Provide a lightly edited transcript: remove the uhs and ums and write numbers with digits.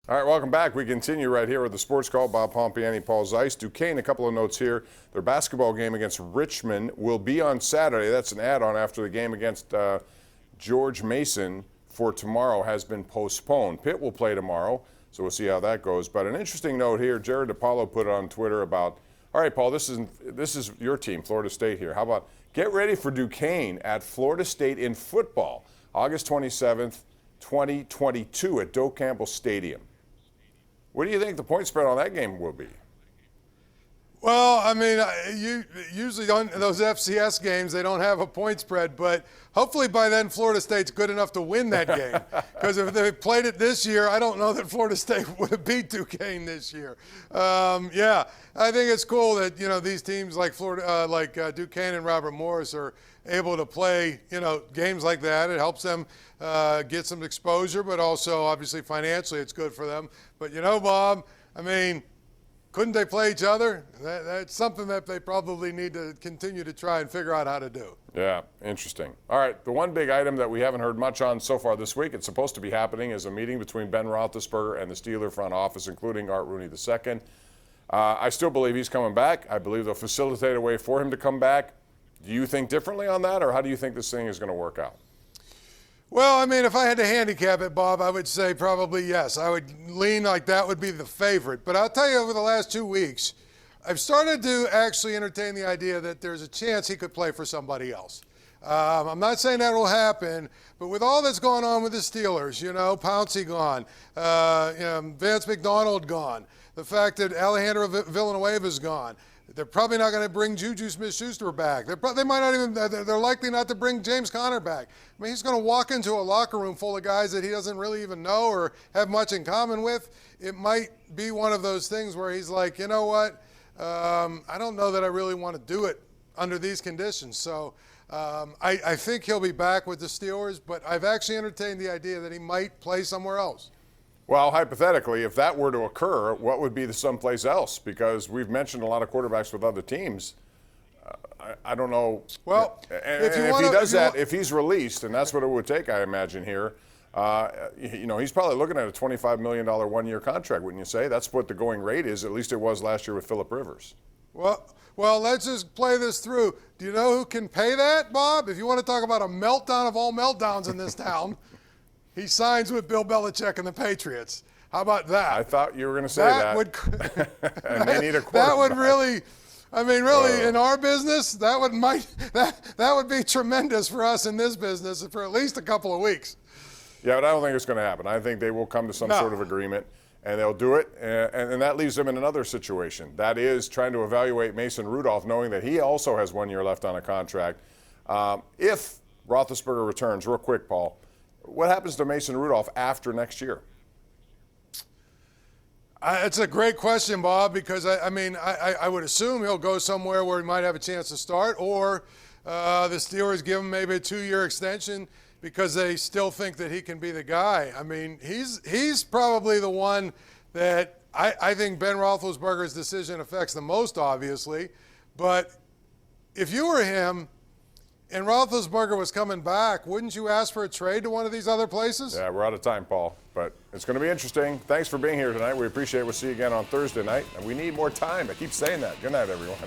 All right, welcome back. We continue right here with the Sports Call. Bob Pompeani, Paul Zeise. Duquesne, a couple of notes here. Their basketball game against Richmond will be on Saturday. That's an add-on after the game against George Mason for tomorrow has been postponed. Pitt will play tomorrow, so we'll see how that goes. But an interesting note here, Jared DiPaolo put it on Twitter about, all right, Paul, this is your team, Florida State here. How about get ready for Duquesne at Florida State in football, August 27th, 2022 at Doak Campbell Stadium. What do you think the point spread on that game will be? Well, I mean, usually on those FCS games, they don't have a point spread, but hopefully by then Florida State's good enough to win that game. Because if they played it this year, I don't know that Florida State would have beat Duquesne this year. Yeah, I think it's cool that, these teams like Duquesne and Robert Morris are able to play, games like that. It helps them get some exposure, but also obviously financially it's good for them. But Bob, I mean, couldn't they play each other? That's something that they probably need to continue to try and figure out how to do. Yeah, interesting. All right, the one big item that we haven't heard much on so far this week, it's supposed to be happening, is a meeting between Ben Roethlisberger and the Steeler front office, including Art Rooney II. I still believe he's coming back. I believe they'll facilitate a way for him to come back. Do you think differently on that, or how do you think this thing is going to work out? Well, I mean, if I had to handicap it, Bob, I would say probably yes. I would lean like that would be the favorite. But I'll tell you, over the last 2 weeks, I've started to actually entertain the idea that there's a chance he could play for somebody else. I'm not saying that will happen, but with all that's going on with the Steelers, Pouncey gone, Vance McDonald gone, the fact that Alejandro Villanueva's gone, they're probably not going to bring Juju Smith-Schuster back. They might not even. They're likely not to bring James Conner back. I mean, he's going to walk into a locker room full of guys that he doesn't really even know or have much in common with. It might be one of those things where he's like, you know what? I don't know that I really want to do it under these conditions. So I think he'll be back with the Steelers, but I've actually entertained the idea that he might play somewhere else. Well, hypothetically, if that were to occur, what would be the someplace else? Because we've mentioned a lot of quarterbacks with other teams. I don't know. Well, if he's released, and that's what it would take, I imagine here, he's probably looking at a $25 million one-year contract, wouldn't you say? That's what the going rate is. At least it was last year with Phillip Rivers. Well, let's just play this through. Do you know who can pay that, Bob? If you want to talk about a meltdown of all meltdowns in this town, he signs with Bill Belichick and the Patriots. How about that? I thought you were going to say that. And they need a quarterback. That would really, in our business, that would be tremendous for us in this business for at least a couple of weeks. Yeah, but I don't think it's going to happen. I think they will come to some sort of agreement, and they'll do it. And that leaves them in another situation. That is trying to evaluate Mason Rudolph, knowing that he also has 1 year left on a contract. If Roethlisberger returns, real quick, Paul, what happens to Mason Rudolph after next year? It's a great question, Bob, because I would assume he'll go somewhere where he might have a chance to start, or the Steelers give him maybe a 2-year extension because they still think that he can be the guy. I mean, he's probably the one that I think Ben Roethlisberger's decision affects the most, obviously. But if you were him, and Roethlisberger was coming back, wouldn't you ask for a trade to one of these other places? Yeah, we're out of time, Paul, but it's going to be interesting. Thanks for being here tonight. We appreciate it. We'll see you again on Thursday night, and we need more time. I keep saying that. Good night, everyone.